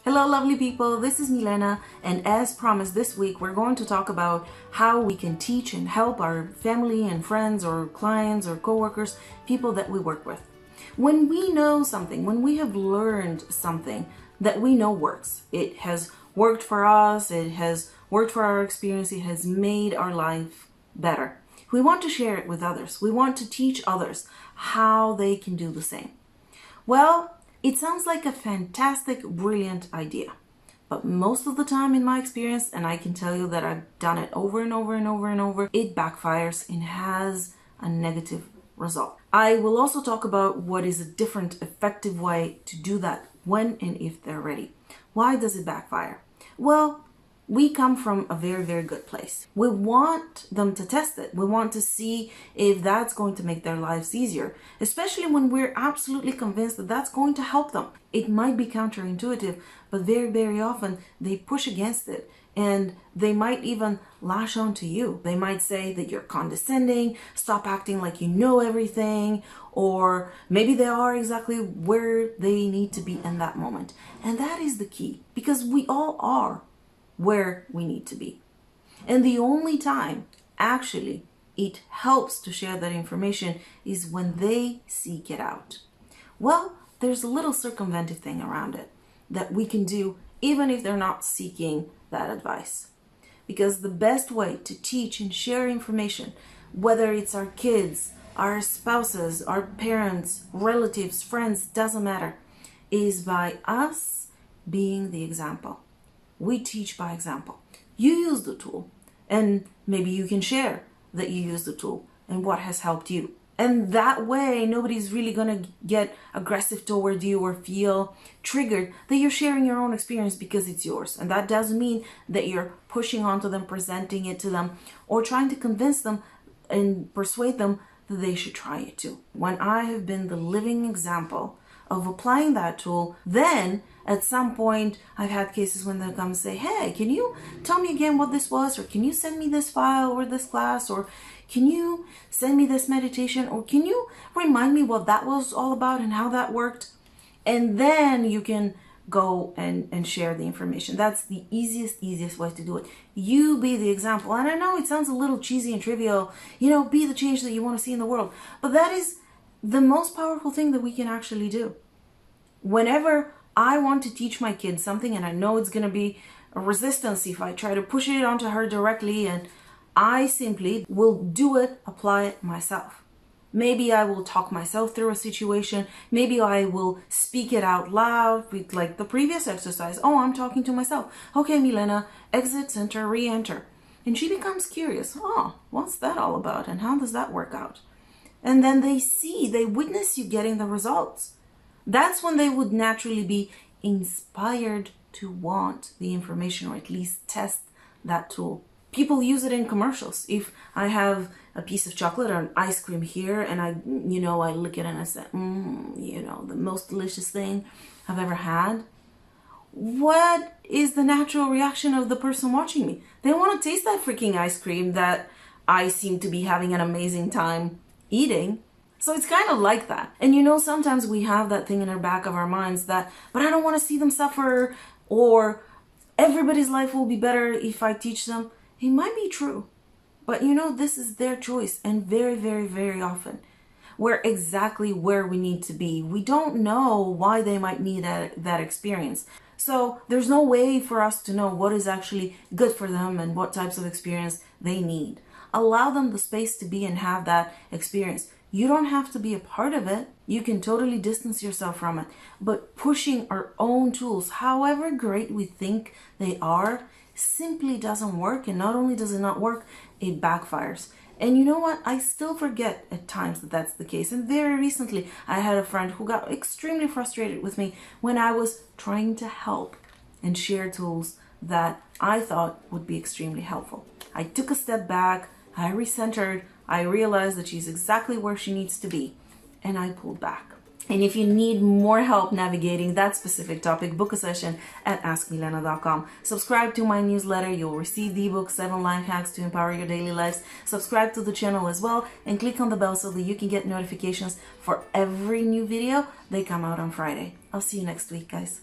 Hello lovely people, this is Milena, and as promised this week we're going to talk about how we can teach and help our family and friends or clients or coworkers, people that we work with. When we know something, when we have learned something that we know works, it has worked for us, it has worked for our experience, it has made our life better. We want to share it with others. We want to teach others how they can do the same. Well, it sounds like a fantastic, brilliant idea. But most of the time in my experience, and I can tell you that I've done it over and over and over and over, it backfires and has a negative result. I will also talk about what is a different, effective way to do that when and if they're ready. Why does it backfire? Well, we come from a very, very good place. We want them to test it. We want to see if that's going to make their lives easier, especially when we're absolutely convinced that that's going to help them. It might be counterintuitive, but very, very often they push against it and they might even lash on to you. They might say that you're condescending, stop acting like you know everything, or maybe they are exactly where they need to be in that moment. And that is the key, because we all are where we need to be. And the only time actually it helps to share that information is when they seek it out. Well, there's a little circumventive thing around it that we can do even if they're not seeking that advice. Because the best way to teach and share information, whether it's our kids, our spouses, our parents, relatives, friends, doesn't matter, is by us being the example. We teach by example. You use the tool, and maybe you can share that you use the tool and what has helped you. And that way, nobody's really going to get aggressive toward you or feel triggered that you're sharing your own experience because it's yours. And that doesn't mean that you're pushing onto them, presenting it to them, or trying to convince them and persuade them that they should try it too. When I have been the living example of applying that tool, then at some point I've had cases when they come and say, hey, can you tell me again what this was, or can you send me this file or this class, or can you send me this meditation, or can you remind me what that was all about and how that worked? And then you can go and share the information. That's the easiest way to do it. You be the example. And I know it sounds a little cheesy and trivial, be the change that you want to see in the world, but that is the most powerful thing that we can actually do. Whenever I want to teach my kids something and I know it's going to be a resistance if I try to push it onto her directly, and I simply will do it, apply it myself. Maybe I will talk myself through a situation. Maybe I will speak it out loud with like the previous exercise. Oh, I'm talking to myself. Okay, Milena, exit, center, re-enter. And she becomes curious. Oh, what's that all about? And how does that work out? And then they witness you getting the results. That's when they would naturally be inspired to want the information, or at least test that tool. People use it in commercials. If I have a piece of chocolate or an ice cream here and I look at it and I say, the most delicious thing I've ever had. What is the natural reaction of the person watching me? They want to taste that freaking ice cream that I seem to be having an amazing time eating. So it's kind of like that. And sometimes we have that thing in our back of our minds that, but I don't want to see them suffer, or everybody's life will be better if I teach them. It might be true, but this is their choice. And very, very, very often we're exactly where we need to be. We don't know why they might need that experience. So there's no way for us to know what is actually good for them and what types of experience they need. Allow them the space to be and have that experience. You don't have to be a part of it. You can totally distance yourself from it. But pushing our own tools, however great we think they are, simply doesn't work. And not only does it not work, it backfires. And you know what? I still forget at times that that's the case. And very recently, I had a friend who got extremely frustrated with me when I was trying to help and share tools that I thought would be extremely helpful. I took a step back. I recentered. I realized that she's exactly where she needs to be, and I pulled back. And if you need more help navigating that specific topic, book a session at askmilena.com. Subscribe to my newsletter. You'll receive the ebook 7 Life Hacks to Empower Your Daily Lives. Subscribe to the channel as well, and click on the bell so that you can get notifications for every new video. They come out on Friday. I'll see you next week, guys.